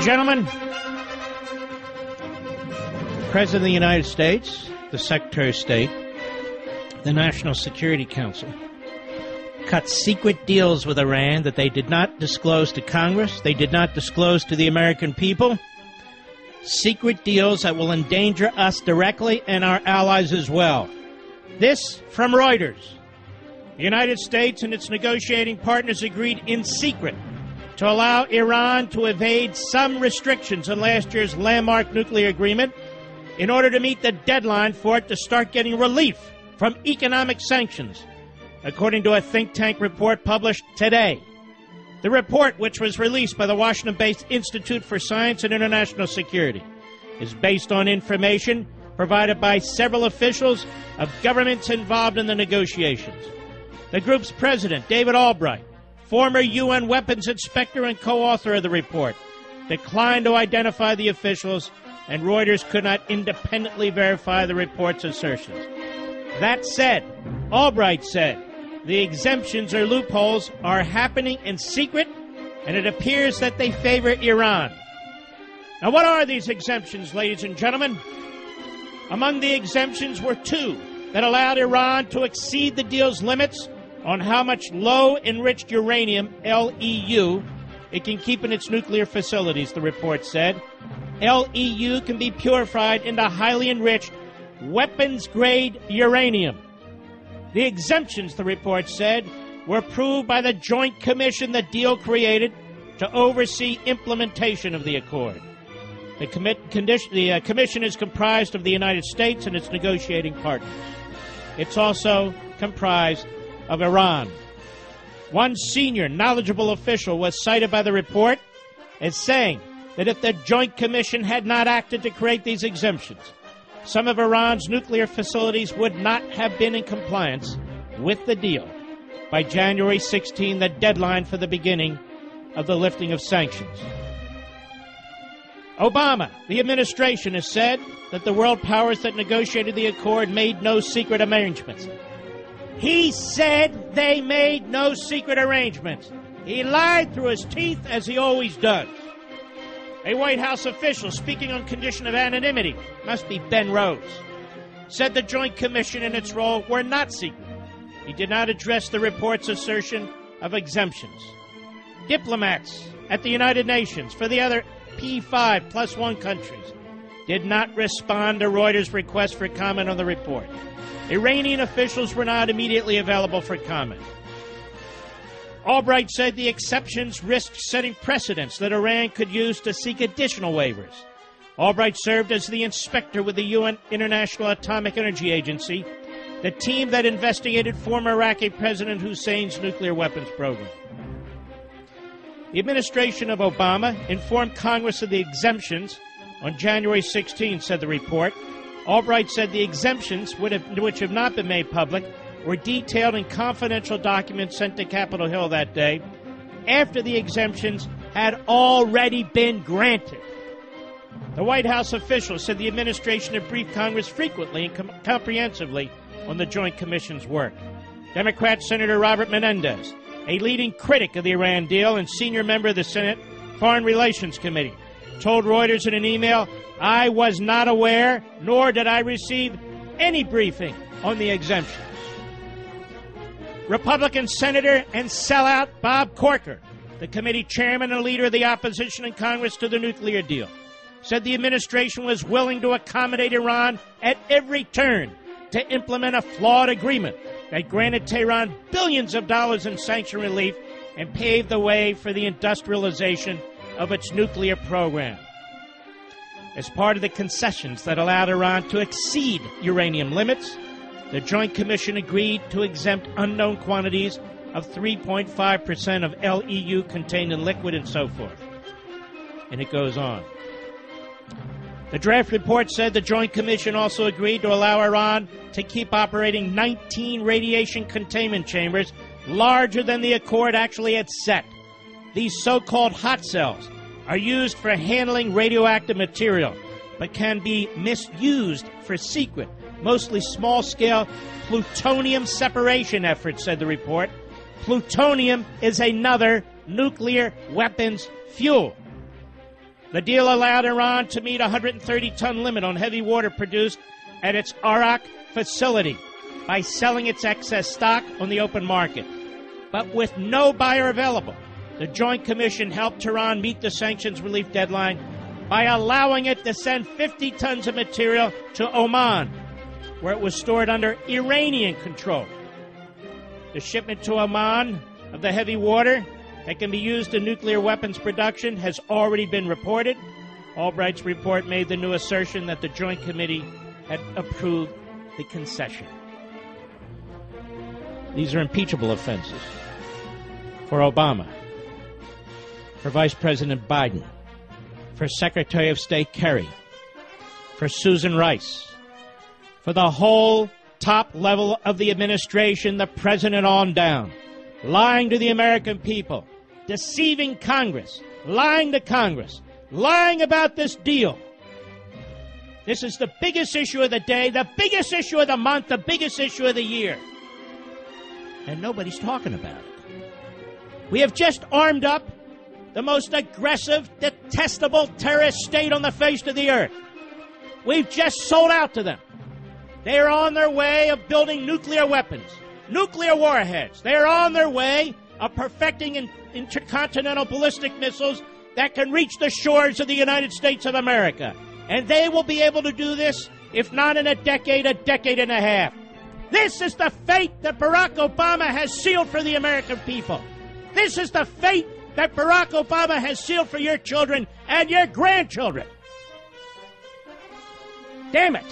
gentlemen, the President of the United States, the Secretary of State, the National Security Council cut secret deals with Iran that they did not disclose to Congress, they did not disclose to the American people. Secret deals that will endanger us directly and our allies as well. This from Reuters. The United States and its negotiating partners agreed in secret to allow Iran to evade some restrictions on last year's landmark nuclear agreement in order to meet the deadline for it to start getting relief from economic sanctions, according to a think tank report published today. The report, which was released by the Washington-based Institute for Science and International Security, is based on information provided by several officials of governments involved in the negotiations. The group's president, David Albright, former UN weapons inspector and co-author of the report, declined to identify the officials, and Reuters could not independently verify the report's assertions. That said, Albright said, the exemptions or loopholes are happening in secret, and it appears that they favor Iran. Now, what are these exemptions, ladies and gentlemen? Among the exemptions were two that allowed Iran to exceed the deal's limits on how much low-enriched uranium, LEU, it can keep in its nuclear facilities, the report said. LEU can be purified into highly enriched weapons-grade uranium. The exemptions, the report said, were approved by the joint commission the deal created to oversee implementation of the accord. The commission is comprised of the United States and its negotiating partners. It's also comprised of Iran. One senior, knowledgeable official was cited by the report as saying that if the Joint Commission had not acted to create these exemptions, some of Iran's nuclear facilities would not have been in compliance with the deal by January 16, the deadline for the beginning of the lifting of sanctions. Obama, the administration, has said that the world powers that negotiated the accord made no secret arrangements. He said they made no secret arrangements. He lied through his teeth, as he always does. A White House official speaking on condition of anonymity, must be Ben Rhodes, said the Joint Commission and its role were not secret. He did not address the report's assertion of exemptions. Diplomats at the United Nations for the other P5+1 countries did not respond to Reuters' request for comment on the report. Iranian officials were not immediately available for comment. Albright said the exceptions risked setting precedents that Iran could use to seek additional waivers. Albright served as the inspector with the UN International Atomic Energy Agency, the team that investigated former Iraqi President Hussein's nuclear weapons program. The administration of Obama informed Congress of the exemptions on January 16, said the report. Albright said the exemptions, which have not been made public, were detailed in confidential documents sent to Capitol Hill that day after the exemptions had already been granted. The White House official said the administration had briefed Congress frequently and comprehensively on the Joint Commission's work. Democrat Senator Robert Menendez, a leading critic of the Iran deal and senior member of the Senate Foreign Relations Committee, told Reuters in an email, "I was not aware, nor did I receive any briefing on the exemptions." Republican Senator and sellout Bob Corker, the committee chairman and leader of the opposition in Congress to the nuclear deal, said the administration was willing to accommodate Iran at every turn to implement a flawed agreement that granted Tehran billions of dollars in sanction relief and paved the way for the industrialization of its nuclear program. As part of the concessions that allowed Iran to exceed uranium limits, the Joint Commission agreed to exempt unknown quantities of 3.5% of LEU contained in liquid and so forth. And it goes on. The draft report said the Joint Commission also agreed to allow Iran to keep operating 19 radiation containment chambers larger than the accord actually had set. These so-called hot cells are used for handling radioactive material, but can be misused for secret, mostly small-scale plutonium separation efforts, said the report. Plutonium is another nuclear weapons fuel. The deal allowed Iran to meet a 130-ton limit on heavy water produced at its Arak facility by selling its excess stock on the open market. But with no buyer available, the Joint Commission helped Tehran meet the sanctions relief deadline by allowing it to send 50 tons of material to Oman, where it was stored under Iranian control. The shipment to Oman of the heavy water that can be used in nuclear weapons production has already been reported. Albright's report made the new assertion that the Joint Committee had approved the concession. These are impeachable offenses for Obama, for Vice President Biden, for Secretary of State Kerry, for Susan Rice, for the whole top level of the administration, the president on down, lying to the American people, deceiving Congress, lying to Congress, lying about this deal. This is the biggest issue of the day, the biggest issue of the month, the biggest issue of the year. And nobody's talking about it. We have just armed up the most aggressive, detestable terrorist state on the face of the earth. We've just sold out to them. They are on their way of building nuclear weapons, nuclear warheads. They are on their way of perfecting intercontinental ballistic missiles that can reach the shores of the United States of America. And they will be able to do this, if not in a decade and a half. This is the fate that Barack Obama has sealed for the American people. This is the fate that Barack Obama has sealed for your children and your grandchildren. Damn it.